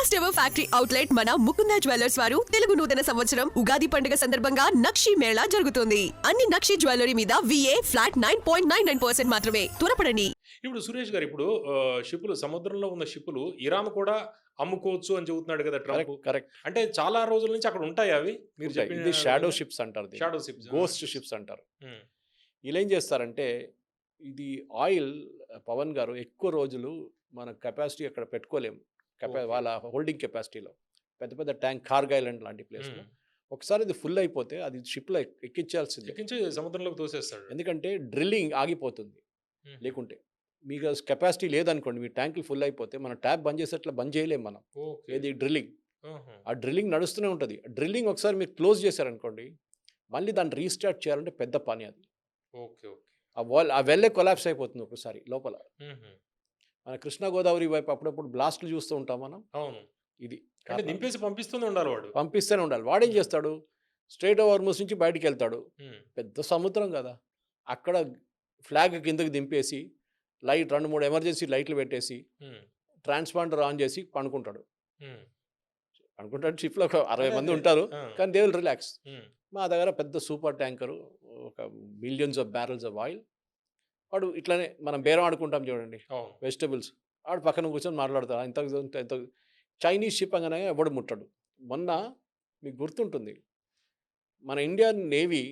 First ever factory outlet మన Mukunda jewellers వారు తెలుగు నూతన సంవత్సరం ఉగాది పండుగ సందర్భంగా నక్షి మేళా జరుగుతుంది. అన్ని నక్షి జ్యువెలరీ మీద VA ఫ్లాట్ 9.99% మాత్రమే. త్వరపడండి. ఇప్పుడు సురేష్ గారు ఇప్పుడు షిప్పులు సముద్రంలో ఉన్న షిప్పులు ఇరాన్ కూడా అమ్ముకోవచ్చు అని చెబుతున్నాడు కదా ట్రంప్. కరెక్ట్. అంటే చాలా రోజుల నుంచి అక్కడ ఉంటాయి అవి. మీరు ఇది చెప్పిన షాడో షిప్స్ అంటారు, షాడో షిప్స్, గోస్ట్ షిప్స్ అంటారు. ఇలా ఏం చేస్తారంటే ఇది ఆయిల్ పవన్ గారు ఎక్కువ రోజులు మన కెపాసిటీ అక్కడ పెట్టుకోలేము. వాళ్ళ హోల్డింగ్ కెపాసిటీలో పెద్ద పెద్ద ట్యాంక్ కార్గ్ ఐలాండ్ లాంటి ప్లేస్లో ఒకసారి ఇది ఫుల్ అయిపోతే అది షిప్లో ఎక్కించాల్సింది, ఎక్కించి సముద్రంలోకి తోసేస్తాడు. ఎందుకంటే డ్రిల్లింగ్ ఆగిపోతుంది. లేకుంటే మీకు కెపాసిటీ లేదనుకోండి, మీ ట్యాంకులు ఫుల్ అయిపోతే మనం ట్యాప్ బంద్ చేసేట్లా బంద్ చేయలేము మనం. ఏది డ్రిల్లింగ్, ఆ డ్రిల్లింగ్ నడుస్తూనే ఉంటుంది. డ్రిల్లింగ్ ఒకసారి మీరు క్లోజ్ చేశారనుకోండి, మళ్ళీ దాన్ని రీస్టార్ట్ చేయాలంటే పెద్ద పని అది. Okay okay. ఆ వెల్లే కొలాప్స్ అయిపోతుంది ఒకసారి లోపల. మన కృష్ణా గోదావరి వైపు అప్పుడప్పుడు బ్లాస్ట్లు చూస్తూ ఉంటాం మనం. అవును, ఇది అంటే దింపేసి పంపిస్తూనే ఉండాలి వాడు. పంపిస్తూనే ఉండాలి. వాడేం చేస్తాడు, స్ట్రైట్ ఓవర్ హార్మస్ నుంచి బయటికి వెళ్తాడు. పెద్ద సముద్రం కదా, అక్కడ ఫ్లాగ్ కిందకి దింపేసి లైట్ 2-3 ఎమర్జెన్సీ లైట్లు పెట్టేసి ట్రాన్స్పాండర్ ఆన్ చేసి పండుకుంటాడు. షిప్లో ఒక 60 మంది ఉంటారు, కానీ దే విల్ రిలాక్స్. మా దగ్గర పెద్ద సూపర్ ట్యాంకరు, ఒక millions of barrels of oil. వాడు ఇట్లానే మనం బేరం ఆడుకుంటాం చూడండి, వెజిటబుల్స్, వాడు పక్కన కూర్చొని మాట్లాడతాడు. ఎంత చైనీస్ షిప్ అనగానే ఎవడు ముట్టడు. మొన్న మీకు గుర్తుంటుంది, మన ఇండియన్ నేవీ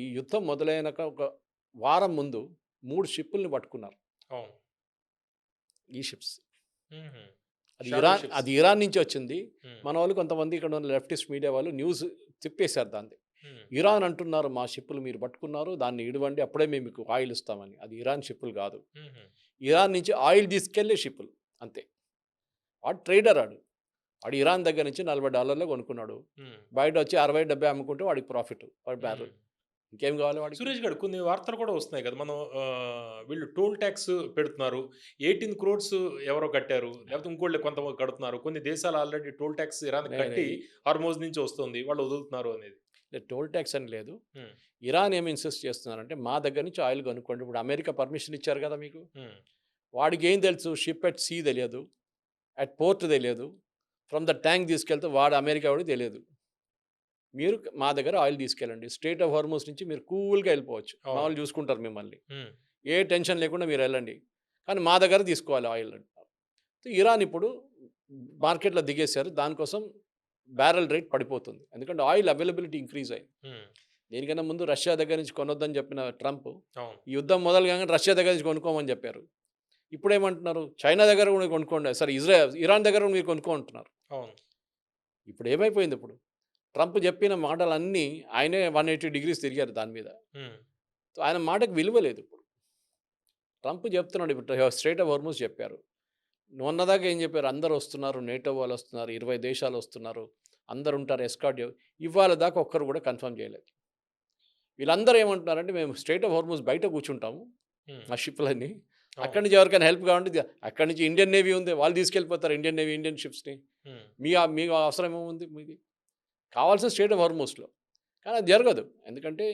ఈ యుద్ధం మొదలైనాక ఒక వారం ముందు 3 షిప్పుల్ని పట్టుకున్నారు. ఈ షిప్స్ అది ఇరాన్ నుంచి వచ్చింది. మన వాళ్ళు కొంతమంది ఇక్కడ ఉన్న లెఫ్టిస్ట్ మీడియా వాళ్ళు న్యూస్ తిప్పేశారు దాన్ని. ఇరాన్ అంటున్నారు మా షిప్పులు మీరు పట్టుకున్నారు, దాన్ని ఇడవండి, అప్పుడే మేము మీకు ఆయిల్ ఇస్తామని. అది ఇరాన్ షిప్పులు కాదు, ఇరాన్ నుంచి ఆయిల్ తీసుకెళ్లే షిప్పులు అంతే. వాడు ట్రేడర్, వాడు ఇరాన్ దగ్గర నుంచి $40 కొనుక్కున్నాడు, బయట వచ్చి 60-70 అమ్ముకుంటే వాడికి ప్రాఫిట్, వాడి బ్యారల్. ఇంకేం కావాలి వాడికి? సురేష్ గారు, కొన్ని వార్తలు కూడా వస్తున్నాయి కదా, మనం వీళ్ళు టోల్ ట్యాక్స్ పెడుతున్నారు, 18 crores ఎవరో కట్టారు, లేకపోతే ఇంకోళ్ళు కొంత కడుతున్నారు. కొన్ని దేశాలు ఆల్రెడీ టోల్ ట్యాక్స్ ఇరాన్ కట్టి హార్మోజ్ నుంచి వస్తుంది, వాళ్ళు వదులుతున్నారు అనేది. టోల్ ట్యాక్స్ అని లేదు. ఇరాన్ ఏమి ఇన్సిస్ట్ చేస్తున్నారంటే మా దగ్గర నుంచి ఆయిల్ కొనుక్కోండి. ఇప్పుడు అమెరికా పర్మిషన్ ఇచ్చారు కదా మీకు, వాడికి ఏం తెలుసు, షిప్ అట్ సీ తెలియదు, అట్ పోర్ట్ తెలియదు, ఫ్రమ్ ద ట్యాంక్ తీసుకెళ్తే వాడు అమెరికా వాడికి తెలియదు. మీరు మా దగ్గర ఆయిల్ తీసుకెళ్ళండి, స్ట్రైట్ ఆఫ్ హార్మోస్ నుంచి మీరు కూల్గా వెళ్ళిపోవచ్చు, మా వాళ్ళు చూసుకుంటారు మిమ్మల్ని, ఏ టెన్షన్ లేకుండా మీరు వెళ్ళండి, కానీ మా దగ్గర తీసుకోవాలి ఆయిల్ అంటారు. ఇరాన్ ఇప్పుడు మార్కెట్లో దిగేశారు, దానికోసం బ్యారల్ రేట్ పడిపోతుంది, ఎందుకంటే ఆయిల్ అవైలబిలిటీ ఇంక్రీజ్ అయ్యి. దేనికన్నా ముందు రష్యా దగ్గర నుంచి కొనొద్దని చెప్పిన ట్రంప్ ఈ యుద్ధం మొదలు కాగానే రష్యా దగ్గర నుంచి కొనుక్కోమని చెప్పారు. ఇప్పుడు ఏమంటున్నారు, చైనా దగ్గర కూడా కొనుక్కోండి, సరే ఇరాన్ దగ్గర మీరు కొనుక్కుంటున్నారు. ఇప్పుడు ఏమైపోయింది, ఇప్పుడు ట్రంప్ చెప్పిన మాటలన్నీ ఆయనే 180 degrees తిరిగారు దాని మీద. ఆయన మాటకు విలువ లేదు. ఇప్పుడు ట్రంప్ చెప్తున్నాడు, ఇప్పుడు స్ట్రైట్ ఆఫ్ హార్మోస్ చెప్పారు. మొన్నదాకా ఏం చెప్పారు, అందరు వస్తున్నారు, నేటో వాళ్ళు వస్తున్నారు, 20 దేశాలు వస్తున్నారు, అందరు ఉంటారు, ఎస్కార్ట్. ఇవాళ దాకా ఒక్కరు కూడా కన్ఫర్మ్ చేయలేదు. వీళ్ళందరూ ఏమంటున్నారంటే మేము స్ట్రైట్ ఆఫ్ హార్మోస్ బయట కూర్చుంటాము, ఆ షిప్లన్నీ అక్కడి నుంచి ఎవరికైనా హెల్ప్ కావాలంటే అక్కడి నుంచి ఇండియన్ నేవీ ఉంది, వాళ్ళు తీసుకెళ్ళిపోతారు ఇండియన్ నేవీ, ఇండియన్ షిప్స్ని. మీకు అవసరం ఏముంది, మీది కావాల్సిన స్ట్రైట్ ఆఫ్ హార్మోస్లో. కానీ అది జరగదు, ఎందుకంటే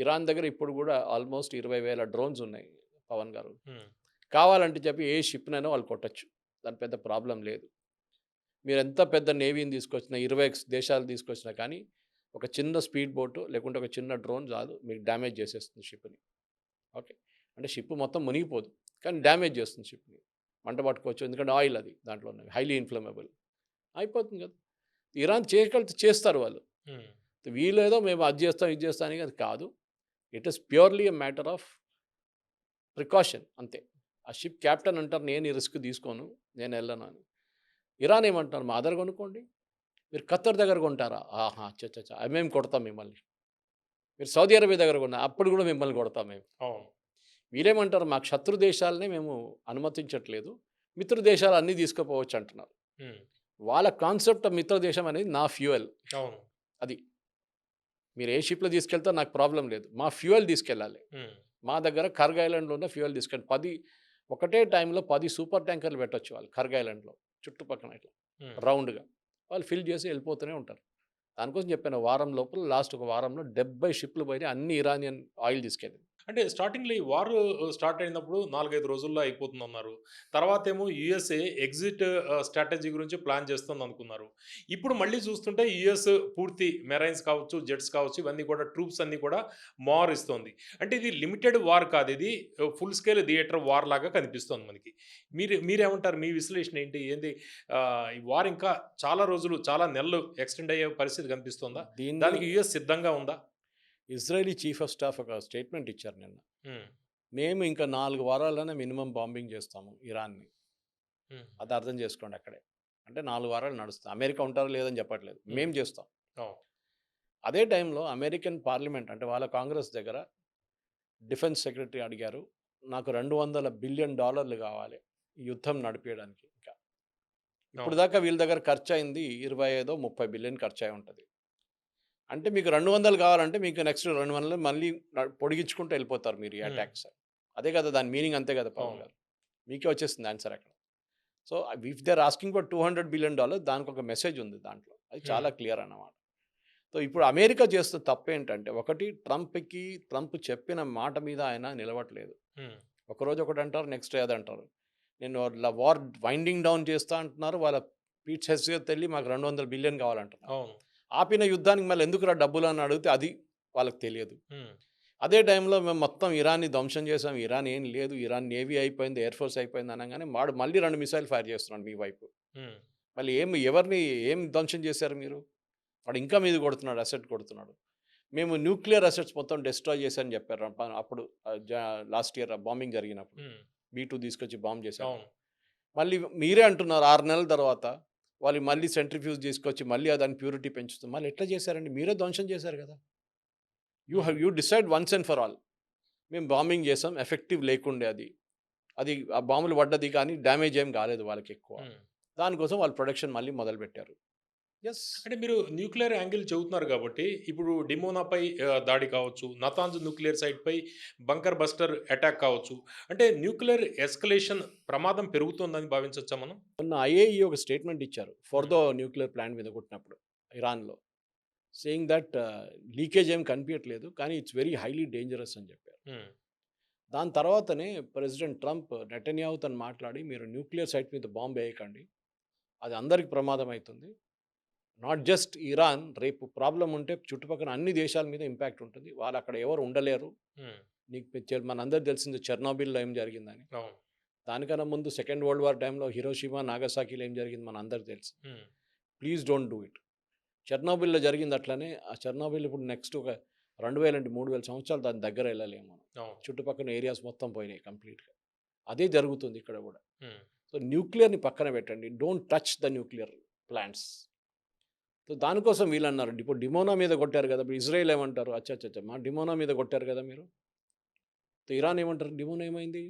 ఇరాన్ దగ్గర ఇప్పుడు కూడా ఆల్మోస్ట్ 20,000 డ్రోన్స్ ఉన్నాయి పవన్ గారు. కావాలంటే చెప్పి ఏ షిప్నైనా వాళ్ళు కొట్టచ్చు, దాని పెద్ద ప్రాబ్లం లేదు. మీరు ఎంత పెద్ద నేవీని తీసుకొచ్చినా, 20 దేశాలు తీసుకొచ్చినా కానీ ఒక చిన్న స్పీడ్ బోటు లేకుంటే ఒక చిన్న డ్రోన్ చాలు మీకు డ్యామేజ్ చేసేస్తుంది షిప్ని. ఓకే, అంటే షిప్ మొత్తం మునిగిపోదు కానీ డ్యామేజ్ చేస్తుంది షిప్ని, మంట పట్టుకోవచ్చు, ఎందుకంటే ఆయిల్ అది దాంట్లో ఉన్నది, హైలీ ఇన్ఫ్లమబుల్ అయిపోతుంది కదా. ఇరాన్ చేస్తారు వాళ్ళు, వీళ్ళేదో మేము అది చేస్తాం ఇది చేస్తాం అని అది కాదు. It is purely a matter of precaution అంతే. ఆ షిప్ క్యాప్టెన్ అంటారు నేను ఈ రిస్క్ తీసుకోను, నేను వెళ్ళను అని. ఇరాన్ ఏమంటారు, మా దగ్గర కొనుక్కోండి. మీరు ఖత్తర్ దగ్గర కొంటారా, అచ్చచ్చా మేము కొడతాం మిమ్మల్ని. మీరు సౌదీ అరేబియా దగ్గర కొన్నా, అప్పుడు కూడా మిమ్మల్ని కొడతాం మేము. వీళ్ళేమంటారు, మాకు శత్రు దేశాలనే మేము అనుమతించట్లేదు, మిత్ర దేశాలు అన్నీ తీసుకుపోవచ్చు అంటున్నారు. వాళ్ళ కాన్సెప్ట్ మిత్ర దేశం అనేది నా ఫ్యూయల్, అది మీరు ఏ షిప్లో తీసుకెళ్తా నాకు ప్రాబ్లం లేదు, మా ఫ్యూయల్ తీసుకెళ్ళాలి. మా దగ్గర కర్గ్ ఐలాండ్లో ఉన్న ఫ్యూయల్ తీసుకెళ్ళి ఒకటే టైంలో 10 సూపర్ ట్యాంకర్లు పెట్టచ్చు వాళ్ళు కర్గ్ ఐలాండ్లో, చుట్టుపక్కల ఇట్లా రౌండ్గా వాళ్ళు ఫిల్ చేసి వెళ్ళిపోతూనే ఉంటారు. దానికోసం చెప్పాను, వారం లోపల లాస్ట్ ఒక వారంలో 70 షిప్లు పోయి అన్ని ఇరానియన్ ఆయిల్ తీసుకెళ్ళింది. అంటే స్టార్టింగ్‌లో ఈ వార్ స్టార్ట్ అయినప్పుడు 4, 5 రోజుల్లో అయిపోతుందన్నారు. తర్వాతేమో యూఎస్ఏ ఎగ్జిట్ స్ట్రాటజీ గురించి ప్లాన్ చేస్తుందనుకున్నారు. ఇప్పుడు మళ్ళీ చూస్తుంటే యూఎస్ పూర్తి మెరైన్స్ కావచ్చు, జెట్స్ కావచ్చు, ఇవన్నీ కూడా ట్రూప్స్ అన్నీ కూడా మోహరిస్తోంది. అంటే ఇది లిమిటెడ్ వార్ కాదు. ఇది ఫుల్ స్కేల్ థియేటర్ వార్ లాగా కనిపిస్తోంది మనకి. మీరేమంటారు? మీ విశ్లేషణ ఏంటి? ఈ వార్ ఇంకా చాలా రోజులు, చాలా నెలలు ఎక్స్‌టెండ్ అయ్యే పరిస్థితి కనిపిస్తోందా? దీన్ని దానికి యూఎస్ సిద్ధంగా ఉందా? ఇజ్రాయలీ చీఫ్ ఆఫ్ స్టాఫ్ ఒక స్టేట్మెంట్ ఇచ్చారు నిన్న. హ్మ్. మేము ఇంకా 4 వారాల్లోనే మినిమమ్ బాంబింగ్ చేస్తాము ఇరాన్ని. హ్మ్. అది అర్థం చేసుకోండి అక్కడే. అంటే 4 వారాలు నడుస్తుంది. అమెరికా ఉంటారో లేదని చెప్పట్లేదు. మేము చేస్తాం. అవును. అదే టైంలో అమెరికన్ పార్లమెంట్ అంటే వాళ్ళ కాంగ్రెస్ దగ్గర డిఫెన్స్ సెక్రటరీ అడిగారు. నాకు $200 బిలియన్ కావాలి ఈ యుద్ధం నడిపియడానికి ఇంకా. ఇప్పుడు అవును. దాకా వీళ్ళ దగ్గర ఖర్చయింది 25, 30 బిలియన్ ఖర్చయి ఉంటది. అంటే మీకు 200 కావాలంటే మీకు నెక్స్ట్ 200 మళ్ళీ పొడిగించుకుంటూ వెళ్ళిపోతారు మీరు ఈ హ్మ్. అటాక్స్. అదే కదా దాని మీనింగ్ అంతే కదా పవన్ అవును. గారు. మీకే వచ్చేస్తుంది ఆన్సర్ అక్కడ. So if they are asking for $200 billion దానికి ఒక మెసేజ్ ఉంది దాంట్లో. అది చాలా క్లియర్ అన్నమాట. సో ఇప్పుడు అమెరికా చేస్తున్న తప్పేంటంటే ఒకటి ట్రంప్ చెప్పిన మాట మీద ఆయన నిలవట్లేదు. హ్మ్. ఒకరోజు ఒకటి అంటారు, నెక్స్ట్ డే అదంటారు. నేను వార్ వైండింగ్ డౌన్ చేస్తా అంటున్నారు. వాళ్ళ పీట్స్ హెస్గా తెల్లి మాకు 200 బిలియన్ కావాలంటున్నారు. అవును. ఆపిన యుద్ధానికి మళ్ళీ ఎందుకురా డబ్బులు అని అడిగితే అది వాళ్ళకి తెలియదు. హ్మ్. అదే టైంలో మేము మొత్తం ఇరాన్ని ధ్వంసం చేసాం. ఇరాన్ ఏం లేదు. ఇరాన్ నేవీ అయిపోయింది, ఎయిర్ ఫోర్స్ అయిపోయింది అనగానే వాడు మళ్ళీ 2 మిసైల్ ఫైర్ చేస్తున్నాడు మీ వైపు. హ్మ్. మళ్ళీ ఎవరిని ధ్వంసం చేశారు మీరు? వాడు ఇంకా మీద కొడుతున్నాడు, అసెట్ కొడుతున్నాడు. మేము న్యూక్లియర్ అసెట్స్ మొత్తం డిస్ట్రాయ్ చేశారని చెప్పారు అప్పుడు లాస్ట్ ఇయర్ బాంబింగ్ జరిగినప్పుడు. హ్మ్. B2 తీసుకొచ్చి బాంబ్ చేశారు. అవును. మళ్ళీ మీరే అంటున్నారు 6 నెలల తర్వాత వాళ్ళు మళ్ళీ సెంట్రిఫ్యూజ్ తీసుకొచ్చి మళ్ళీ దాని ప్యూరిటీ పెంచుతుంది. మళ్ళీ ఎట్లా చేశారండి? మీరే ధ్వంసం చేశారు కదా! You decide once and for all. మేము బాంబింగ్ చేసాం. ఎఫెక్టివ్ లేకుండే అది. ఆ బాంబులు పడ్డది కానీ డ్యామేజ్ ఏం కాలేదు వాళ్ళకి ఎక్కువ. హ్మ్. దానికోసం వాళ్ళు ప్రొడక్షన్ మళ్ళీ మొదలుపెట్టారు. యెస్. అంటే మీరు న్యూక్లియర్ యాంగిల్ చెబుతున్నారు కాబట్టి, ఇప్పుడు డిమోనాపై దాడి కావచ్చు, నతాంజ్ న్యూక్లియర్ సైట్‌పై బంకర్ బస్టర్ అటాక్ కావచ్చు. అంటే న్యూక్లియర్ ఎస్కలేషన్ ప్రమాదం పెరుగుతోందని భావించొచ్చా మనం? మొన్న ఐఏఈ ఒక స్టేట్మెంట్ ఇచ్చారు. హ్మ్. ఫోర్దో న్యూక్లియర్ ప్లాంట్ మీద కొట్టినప్పుడు ఇరాన్‌లో. సేయింగ్ దట్ లీకేజ్ ఏం కనిపియట్లేదు. కానీ ఇట్స్ వెరీ హైలీ డేంజరస్ అని చెప్పారు. హ్మ్. దాని తర్వాతనే ప్రెసిడెంట్ ట్రంప్ నెటన్యాహుతోని మాట్లాడి మీరు న్యూక్లియర్ సైట్ మీద బాంబ్ వేయకండి. అది అందరికి ప్రమాదం అయితుంది. నాట్ జస్ట్ ఇరాన్ రేపు ప్రాబ్లమ్ ఉంటే చుట్టుపక్కల అన్ని దేశాల మీద ఇంపాక్ట్ ఉంటుంది. వాళ్ళు అక్కడ ఎవరు ఉండలేరు. హ్మ్. మనందరికి తెలిసింది చెర్నోబిల్‌లో ఏం జరిగిందని. అవును. దానికన్నా ముందు సెకండ్ వరల్డ్ వార్ టైంలో హిరోషిమా, నాగసాకిలో ఏం జరిగింది మనందరికి తెలుసు. హ్మ్. Please don't do it. చెర్నోబిల్‌లో జరిగింది అట్లనే. ఆ చెర్నోబిల్ ఇప్పుడు నెక్స్ట్ ఒక 2000 అంటే 3000 సంవత్సరాలు దాని దగ్గర వెళ్ళలేము మనం. అవును. చుట్టుపక్కల ఏరియాస్ మొత్తం పోయినాయి కంప్లీట్‌గా. అదే జరుగుతుంది ఇక్కడ కూడా. హ్మ్. సో న్యూక్లియర్‌ని పక్కన పెట్టండి. Don't touch the nuclear plants. So దానికోసం వీళ్ళన్నారు. ఇప్పుడు డిమోనా మీద కొట్టారు కదా! ఇప్పుడు ఇజ్రాయెల్ ఏమంటారు? అచ్చచ్చచ్చ! మా డిమోనా మీద కొట్టారు కదా మీరు. సో ఇరాన్ ఏమంటారు? డిమోనా ఏమైంది?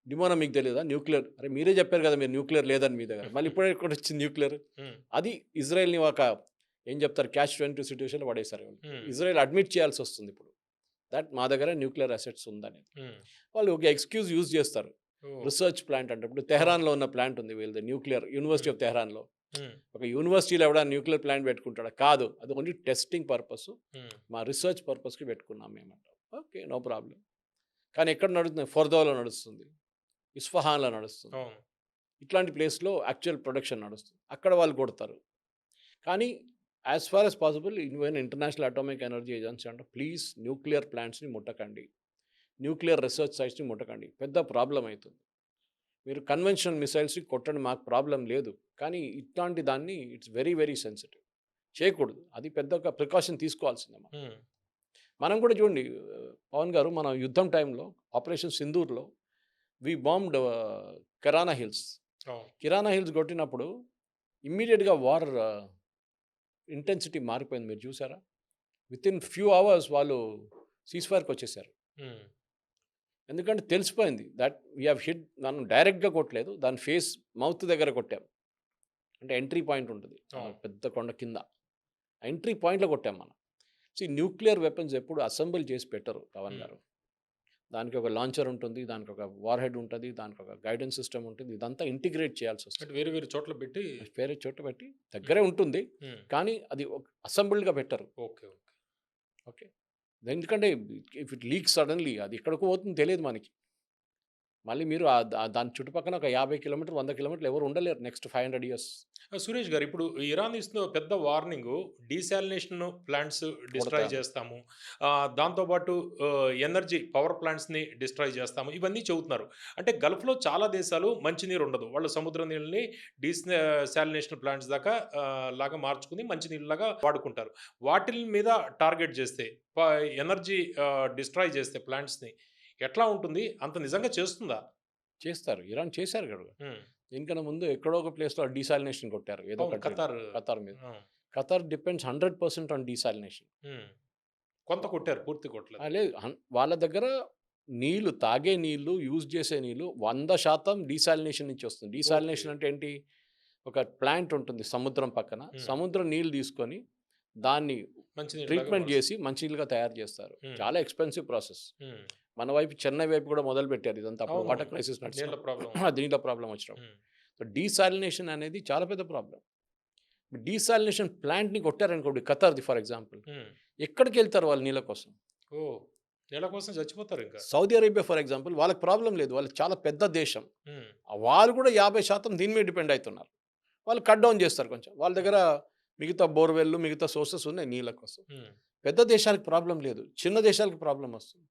డిమోనా మీకు తెలీదా? న్యూక్లియర్ అరే మీరే చెప్పారు కదా! మీరు న్యూక్లియర్ లేదని మీ దగ్గర. మళ్ళీ ఇప్పుడే ఎక్కడొచ్చింది న్యూక్లియర్? హ్మ్. అది ఇజ్రాయెల్‌ని ఒక ఏం చెప్తారు క్యాచ్ 22 సిట్యుయేషన్‌లో పడేశారు వాళ్ళు. హ్మ్. ఇజ్రాయెల్ అడ్మిట్ చేయాల్సొస్తుంది ఇప్పుడు. మా దగ్గర న్యూక్లియర్ అసెట్స్ ఉందనేది. హ్మ్. వాళ్ళు ఒక ఎక్స్‌క్యూజ్ యూజ్ చేస్తారు. ఓహ్! రిసర్చ్ ప్లాంట్ అంటే ఇప్పుడు తెహరాన్‌లో ఉన్న ప్లాంట్ ఉంది వీళ్ళది న్యూక్లియర్ యూనివర్సిటీ ఆఫ్ తెహరాన్‌లో. హ్మ్. ఒక యూనివర్సిటీలో ఎవడైనా న్యూక్లియర్ ప్లాంట్ పెట్టుకుంటాడా? కాదు. అది ఓన్లీ టెస్టింగ్ పర్పస్. హ్మ్. మా రిసర్చ్ పర్పస్‌కి పెట్టుకున్నాం మేమంటాం. ఓకే. No problem. కానీ ఎక్కడ నడుస్తుంది? ఫోర్దోలో నడుస్తుంది. ఇస్ఫహాన్‌లో నడుస్తుంది. అవును. ఇట్లాంటి ప్లేస్‌లో యాక్చువల్ ప్రొడక్షన్ నడుస్తుంది. అక్కడ వాళ్ళు కొడతారు. కానీ as far as possible even international atomic energy agency అంటే ప్లీజ్ న్యూక్లియర్ ప్లాంట్స్‌ని ముట్టకండి. న్యూక్లియర్ రిసర్చ్ సైట్స్‌ని ముట్టకండి. పెద్ద ప్రాబ్లమ్ అయితుంది. మీరు కన్వెన్షనల్ మిసైల్స్‌ని కొట్టండి మాకు ప్రాబ్లమ్ లేదు. కానీ ఇట్లాంటి దాన్ని ఇట్స్ వెరీ వెరీ సెన్సిటివ్. చేయకూడదు. అది పెద్ద ఒక ప్రికాషన్ తీసుకోవాల్సిందే మనం. హ్మ్. మనం కూడా చూడండి పవన్ గారు మన యుద్ధం టైంలో ఆపరేషన్ సింధూర్‌లో బాంబ్డ్ కిరాణా హిల్స్. అవును. కిరాణా హిల్స్ కొట్టినప్పుడు ఇమ్మీడియేట్‌గా వార్ ఇంటెన్సిటీ మారిపోయింది మీరు చూసారా? వితిన్ ఫ్యూ అవర్స్ వాళ్ళు సీజ్‌ఫైర్‌కి వచ్చేసారు. హ్మ్. ఎందుకంటే తెలిసిపోయింది దట్ వి హావ్ హిట్ మనం డైరెక్ట్‌గా కొట్టలేదు. దాని ఫేస్ మౌత్ దగ్గర కొట్టాం. అంటే ఎంట్రీ పాయింట్ ఉంటుంది. అవును. పెద్ద కొండ కింద. ఎంట్రీ పాయింట్‌లో కొట్టాం మనం. న్యూక్లియర్ వెపన్స్ ఎప్పుడు అసెంబుల్ చేసి పెట్టరు పవన్ హ్మ్. గారు. దానికి ఒక లాంచర్ ఉంటుంది. దానికి ఒక వార్ హెడ్ ఉంటది. దానికి ఒక గైడెన్స్ సిస్టమ్ ఉంటుంది. ఇదంతా ఇంటిగ్రేట్ చేయాల్సొస్తుంది. అంటే వేరు వేరు చోట్ల పెట్టి వేరే చోట పెట్టి దగ్గరే ఉంటుంది. హ్మ్. కానీ అది అసెంబుల్డ్‌గా పెట్టరు. ఓకే. ఓకే. ఓకే. ఎందుకంటే ఇఫ్ ఇట్ లీక్ సడన్లీ అది ఎక్కడికి పోతుందో తెలియదు మనకి. మళ్ళీ మీరు దాని చుట్టుపక్కల ఒక 50 కిలోమీటర్ 100 కిలోమీటర్లు ఎవరు ఉండలేరు నెక్స్ట్ 500 ఇయర్స్. సురేష్ గారు, ఇప్పుడు ఇరాన్ ఇస్తున్న పెద్ద వార్నింగు డీసాలినేషన్ ప్లాంట్స్ డిస్ట్రాయ్ కొడతారు. చేస్తాము. దాంతోపాటు ఎనర్జీ పవర్ ప్లాంట్స్‌ని డిస్ట్రాయ్ చేస్తాము. ఇవన్నీ చెబుతున్నారు. అంటే గల్ఫ్‌లో చాలా దేశాలు మంచినీరు ఉండదు. వాళ్ళు సముద్ర నీళ్ళని సాలినేషన్ ప్లాంట్స్ దాకా లాగా మార్చుకుని మంచినీళ్ళలాగా వాడుకుంటారు. వాటిల మీద టార్గెట్ చేస్తే ఎనర్జీ డిస్ట్రాయ్ చేస్తే ప్లాంట్స్‌ని ఎట్లా ఉంటుంది? అంత నిజంగా చేస్తుందా? చేస్తారు. ఇరాన్ చేశారు కదా! హ్మ్. దీనికన్నా ముందు ఎక్కడో ఒక ప్లేస్‌లో డీసాలినేషన్ కొట్టారు. ఏదో అవును. కంట్రీ ఖతార్ మీద. ఆ! Qatar depends 100% on desalination. హ్మ్. కొంత కొట్టారు. పూర్తి కొట్టలేదు. లేదు వాళ్ళ దగ్గర నీళ్లు తాగే నీళ్లు, యూజ్ చేసే నీళ్లు 100% డీసాలినేషన్ నుంచి వస్తుంది. Desalination okay. అంటే ఏంటి? ఒక ప్లాంట్ ఉంటుంది సముద్రం పక్కన. హ్మ్. సముద్రం నీళ్ళు తీసుకొని దాన్ని మంచినీళ్ళలాగా ట్రీట్మెంట్ మారుస్తుంది. చేసి మంచినీళ్ళుగా తయారు చేస్తారు. హ్మ్. చాలా ఎక్స్‌పెన్సివ్ ప్రాసెస్. హ్మ్. మన వైపు చెన్నై వైపు కూడా మొదలుపెట్టారు ఇదంతా. అప్పుడు అవును. వాటర్ క్రైసిస్ నీళ్ళ నడిచినప్పుడు. ప్రాబ్లమ్. దీంట్లో ప్రాబ్లమ్ వచ్చినప్పుడు. హ్మ్. సో, డీసాలినేషన్ అనేది చాలా పెద్ద ప్రాబ్లమ్. డీసాలినేషన్ ప్లాంట్‌ని కొట్టారనుకోండి ఖతార్‌ది ఫర్ ఎగ్జాంపుల్. హ్మ్. ఎక్కడికెళ్తారు వాళ్ళు నీళ్ళ కోసం? ఓహ్! నీళ్ళ కోసం చచ్చిపోతారింక. సౌదీ అరేబియా ఫర్ ఎగ్జాంపుల్ వాళ్ళకి ప్రాబ్లమ్ లేదు. వాళ్ళు చాలా పెద్ద దేశం. హ్మ్. వాళ్ళు కూడా 50% దీని మీద డిపెండ్ అవుతున్నారు. వాళ్ళు కట్ డౌన్ చేస్తారు కొంచెం. వాళ్ళ దగ్గర మిగతా బోర్‌వెల్‌లు, మిగతా సోర్సెస్ ఉన్నాయి నీళ్ళ కోసం. హ్మ్. పెద్ద దేశాలకు ప్రాబ్లమ్ లేదు. చిన్న దేశాలకు ప్రాబ్లమ్ వస్తుంది.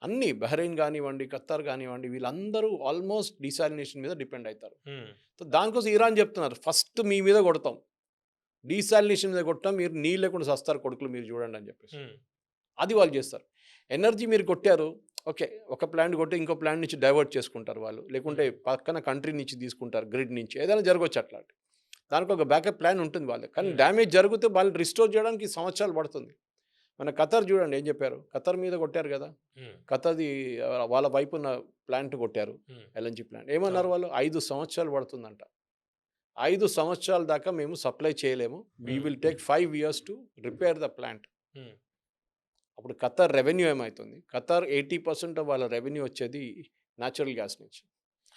అన్నీ బహ్రెయిన్ గానివ్వండి, ఖతార్ గానివ్వండి వీళ్ళందరూ ఆల్మోస్ట్ డీసాలినేషన్ మీద డిపెండ్ అవుతారు. హ్మ్. సో, దానికోసం ఇరాన్ చెప్తున్నారు ఫస్ట్ మీ మీద కొడతాం. డీసాలినేషన్ మీద కొట్టాం. మీరు నీళ్ళు లేకుండా సస్తారు కొడుకులు మీరు చూడండి అని చెప్పేసి. హ్మ్. అది వాళ్ళు చేస్తారు. ఎనర్జీ మీరు కొట్టారు. ఓకే. ఒక ప్లాంట్ కొట్టి ఇంకో ప్లాంట్ నుంచి డైవర్ట్ చేసుకుంటారు వాళ్ళు. లేకుంటే పక్కన కంట్రీ నుంచి తీసుకుంటారు గ్రిడ్ నుంచి. ఏదైనా జరగొచ్చు అట్లాంటి. దానికి ఒక బ్యాకప్ ప్లాన్ ఉంటుంది వాళ్ళకి. కానీ హ్మ్. డ్యామేజ్ జరిగితే వాళ్ళని రిస్టోర్ చేయడానికి సంవత్సరాలు పడుతుంది. మన ఖతార్ చూడండి ఏం చెప్పారు. ఖతార్ మీద కొట్టారు కదా! హ్మ్. ఖతార్‌ది వాళ్ళ వైపున్న ప్లాంట్ కొట్టారు. హ్మ్. LNG plant. ఏమన్నారు అవును. వాళ్ళు? 5 సంవత్సరాలు పడుతుందంట. 5 సంవత్సరాల దాకా మేము సప్లై చేయలేము. వి హ్మ్. Will take 5 years to repair the plant. హ్మ్. అప్పుడు ఖతార్ రెవెన్యూ ఏమైతుంది? ఖతార్ 80% వాళ్ళ రెవెన్యూ వచ్చేది నేచురల్ గ్యాస్ నుంచి.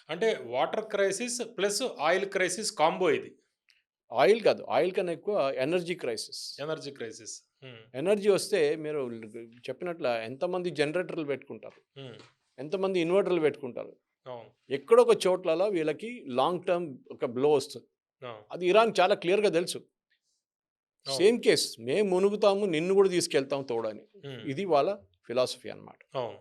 అంటే water crisis plus oil crisis combo ఇది. ఆయిల్ కాదు. ఆయిల్ కన్నా ఎక్కువ ఎనర్జీ క్రైసిస్. Energy crisis. హ్మ్. ఎనర్జీ వస్తే మీరు చెప్పినట్ల ఎంతమంది జనరేటర్లు పెట్టుకుంటారు? హ్మ్. ఎంతమంది ఇన్వర్టర్లు పెట్టుకుంటారు? అవును. ఎక్కడో ఒక చోట్లలో వీళ్ళకి లాంగ్ టర్మ్ ఒక బ్లో వస్తుంది. అవును. అది ఇరాన్ చాలా క్లియర్‌గా తెలుసు. అవును. సేమ్ కేస్ మేము మునుగుతాము నిన్ను కూడా తీసుకెళ్తాం తోడని. హ్మ్. ఇది వాళ్ళ ఫిలాసఫీ అన్నమాట. అవును.